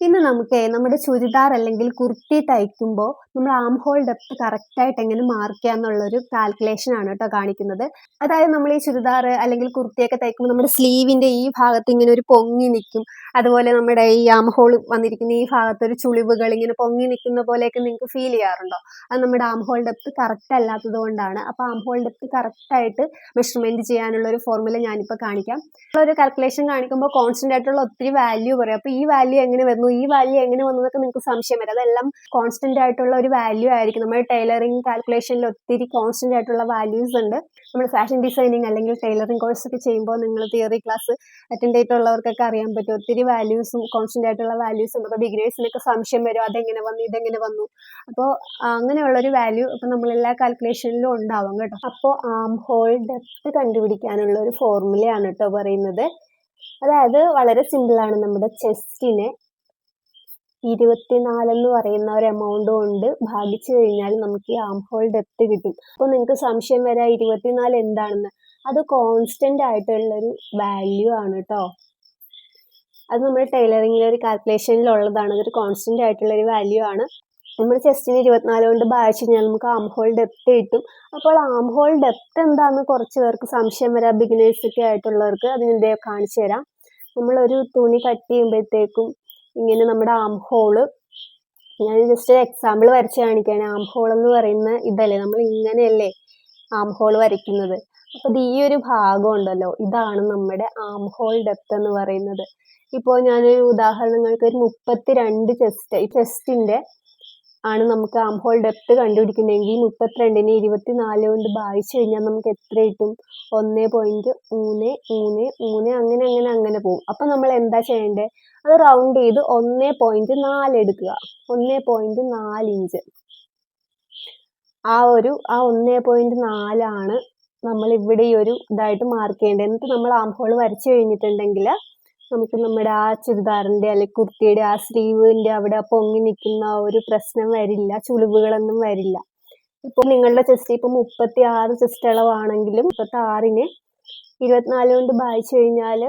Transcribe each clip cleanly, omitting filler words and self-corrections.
ഇന്ന് നമുക്ക് നമ്മുടെ ചുരിദാർ അല്ലെങ്കിൽ കുർത്തി തയ്ക്കുമ്പോൾ നമ്മൾ ആം ഹോൾ ഡെപ്ത് കറക്റ്റായിട്ട് എങ്ങനെ മാർക്ക് ചെയ്യാന്നുള്ളൊരു കാൽക്കുലേഷൻ ആണ് കേട്ടോ കാണിക്കുന്നത്. അതായത് നമ്മൾ ഈ ചുരിദാർ അല്ലെങ്കിൽ കുർത്തിയൊക്കെ തയ്ക്കുമ്പോൾ നമ്മുടെ സ്ലീവിന്റെ ഈ ഭാഗത്ത് ഇങ്ങനെ ഒരു പൊങ്ങി നിൽക്കും. അതുപോലെ നമ്മുടെ ഈ ആം ഹോൾ വന്നിരിക്കുന്ന ഈ ഭാഗത്ത് ഒരു ചുളിവുകൾ ഇങ്ങനെ പൊങ്ങി നിൽക്കുന്ന പോലെയൊക്കെ നിങ്ങൾക്ക് ഫീൽ ചെയ്യാറുണ്ടോ? അത് നമ്മുടെ ആം ഹോൾ ഡെപ്ത് കറക്റ്റ് അല്ലാത്തത് കൊണ്ടാണ്. അപ്പോൾ ആം ഹോൾ ഡെപ്ത് കറക്റ്റായിട്ട് മെഷർമെന്റ് ചെയ്യാനുള്ള ഒരു ഫോർമുല ഞാനിപ്പോൾ കാണിക്കാം. ഒരു കാൽക്കുലേഷൻ കാണിക്കുമ്പോൾ കോൺസ്റ്റന്റ് ആയിട്ടുള്ള ഒത്തിരി വാല്യൂ പറയും. അപ്പോൾ ഈ വാല്യൂ എങ്ങനെ വരുന്നു, ഈ വാല്യൂ എങ്ങനെ വന്നു എന്നൊക്കെ നിങ്ങൾക്ക് സംശയം വരും. അതെല്ലാം കോൺസ്റ്റന്റ് ആയിട്ടുള്ള ഒരു വാല്യൂ ആയിരിക്കും. നമ്മുടെ ടൈലറിംഗ് കാൽക്കുലേഷനിൽ ഒത്തിരി കോൺസ്റ്റന്റ് ആയിട്ടുള്ള വാല്യൂസ് ഉണ്ട്. നമ്മൾ ഫാഷൻ ഡിസൈനിങ് അല്ലെങ്കിൽ ടൈലറിംഗ് കോഴ്സ് ഒക്കെ ചെയ്യുമ്പോൾ നിങ്ങൾ തിയറി ക്ലാസ് അറ്റൻഡ് ചെയ്തിട്ടുള്ളവർക്കൊക്കെ അറിയാൻ പറ്റും. ഒത്തിരി വാല്യൂസും കോൺസ്റ്റന്റ് ആയിട്ടുള്ള വാല്യൂസും ഉണ്ട്. അപ്പോൾ ബിഗിനേഴ്സിനൊക്കെ സംശയം വരും, അതെങ്ങനെ വന്നു ഇതെങ്ങനെ വന്നു. അപ്പോൾ അങ്ങനെയുള്ളൊരു വാല്യൂ ഇപ്പോൾ നമ്മൾ എല്ലാ കാൽക്കുലേഷനിലും ഉണ്ടാവും കേട്ടോ. അപ്പോൾ ആം ഹോൾ ഡെപ്ത് കണ്ടുപിടിക്കാനുള്ള ഒരു ഫോർമുലയാണ് കേട്ടോ പറയുന്നത്. അതായത് വളരെ സിമ്പിളാണ്. നമ്മുടെ ചെസ്റ്റിനെ 24 എന്ന് പറയുന്ന ഒരു എമൗണ്ട് കൊണ്ട് ഭാഗിച്ചു കഴിഞ്ഞാൽ നമുക്ക് ഈ ആം ഹോൾ ഡെപ്ത് കിട്ടും. അപ്പോൾ നിങ്ങൾക്ക് സംശയം വരാം 24 എന്താണെന്ന്. അത് കോൺസ്റ്റന്റ് ആയിട്ടുള്ളൊരു വാല്യൂ ആണ് കേട്ടോ. അത് നമ്മുടെ ടൈലറിംഗിലെ ഒരു കാൽക്കുലേഷനിലുള്ളതാണ്. അതൊരു കോൺസ്റ്റന്റ് ആയിട്ടുള്ളൊരു വാല്യൂ ആണ്. നമ്മൾ ചെസ്റ്റിന് 24 കൊണ്ട് ഭാഗിച്ചു കഴിഞ്ഞാൽ നമുക്ക് ആം ഹോൾ ഡെപ്ത് കിട്ടും. അപ്പോൾ ആം ഹോൾ ഡെപ്ത് എന്താണെന്ന് കുറച്ച് പേർക്ക് സംശയം വരാം, ബിഗിനേഴ്സൊക്കെ ആയിട്ടുള്ളവർക്ക്. അതിനെ കാണിച്ചു തരാം. നമ്മളൊരു തുണി കട്ട് ചെയ്യുമ്പോഴത്തേക്കും ഇങ്ങനെ നമ്മുടെ ആം ഹോള്, ഞാൻ ജസ്റ്റ് ഒരു എക്സാമ്പിൾ വരച്ച് കാണിക്കുകയാണ്. ആം ഹോൾ എന്ന് പറയുന്ന ഇതല്ലേ, നമ്മൾ ഇങ്ങനെയല്ലേ ആം ഹോൾ വരയ്ക്കുന്നത്. അപ്പോൾ ഇത് ഈ ഒരു ഭാഗം ഉണ്ടല്ലോ, ഇതാണ് നമ്മുടെ ആം ഹോൾ ഡെപ്ത് എന്ന് പറയുന്നത്. ഇപ്പോൾ ഞാനൊരു ഉദാഹരണങ്ങൾക്ക് ഒരു 32 ചെസ്റ്റിന്റെ ആണ് നമുക്ക് ആം ഹോൾ ഡെപ്ത് കണ്ടുപിടിക്കുന്നതെങ്കിൽ 32നെ 24 കൊണ്ട് ഭാഗിച്ചു കഴിഞ്ഞാൽ നമുക്ക് എത്ര കിട്ടും? 1.333 അങ്ങനെ പോകും. അപ്പം നമ്മൾ എന്താ ചെയ്യേണ്ടത്? അത് റൗണ്ട് ചെയ്ത് 1.4 എടുക്കുക. 1.4 ഇഞ്ച്. ആ 1.4 ആണ് നമ്മൾ ഇവിടെ ഈ ഒരു ഇതായിട്ട് മാർക്ക് ചെയ്യേണ്ടത്. എന്നിട്ട് നമ്മൾ ആം ഹോൾ വരച്ചു കഴിഞ്ഞിട്ടുണ്ടെങ്കിൽ നമുക്ക് നമ്മുടെ ആ ചുരിദാറിന്റെ അല്ലെങ്കിൽ കുർത്തിയുടെ ആ സ്ലീവിന്റെ അവിടെ പൊങ്ങി നിൽക്കുന്ന ഒരു പ്രശ്നം വരില്ല, ചുളിവുകളൊന്നും വരില്ല. ഇപ്പോൾ നിങ്ങളുടെ ചെസ്റ്റ് ഇപ്പോൾ 36 ചെസ്റ്റ് അളവാണെങ്കിലും 36നെ 24 കൊണ്ട് ഭാഗിച്ചു കഴിഞ്ഞാൽ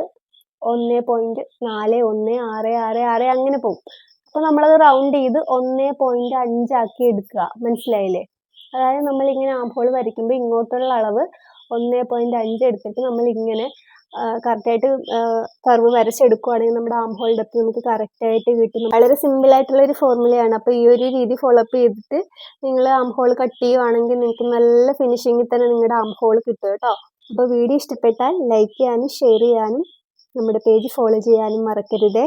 1.416666 അങ്ങനെ പോകും. അപ്പോൾ നമ്മളത് റൗണ്ട് ചെയ്ത് 1.5 ആക്കി എടുക്കുക. മനസ്സിലായില്ലേ? അതായത് നമ്മളിങ്ങനെ ആം ഹോൾ വരയ്ക്കുമ്പോൾ ഇങ്ങോട്ടുള്ള അളവ് 1.5 എടുത്തിട്ട് നമ്മൾ ഇങ്ങനെ കറക്റ്റായിട്ട് കർവ് വരച്ചെടുക്കുകയാണെങ്കിൽ നമ്മുടെ ആം ഹോൾ ഡെപ്ത് നമുക്ക് കറക്റ്റായിട്ട് കിട്ടും. വളരെ സിമ്പിൾ ആയിട്ടുള്ള ഒരു ഫോർമുലയാണ്. അപ്പോൾ ഈ ഒരു രീതി ഫോളോ അപ്പ് ചെയ്തിട്ട് നിങ്ങൾ ആം ഹോൾ കട്ട് ചെയ്യുവാണെങ്കിൽ നിങ്ങൾക്ക് നല്ല ഫിനിഷിങ്ങിൽ തന്നെ നിങ്ങളുടെ ആം ഹോൾ കിട്ടും കേട്ടോ. അപ്പോൾ വീഡിയോ ഇഷ്ടപ്പെട്ടാൽ ലൈക്ക് ചെയ്യാനും ഷെയർ ചെയ്യാനും നമ്മുടെ പേജ് ഫോളോ ചെയ്യാനും മറക്കരുതേ.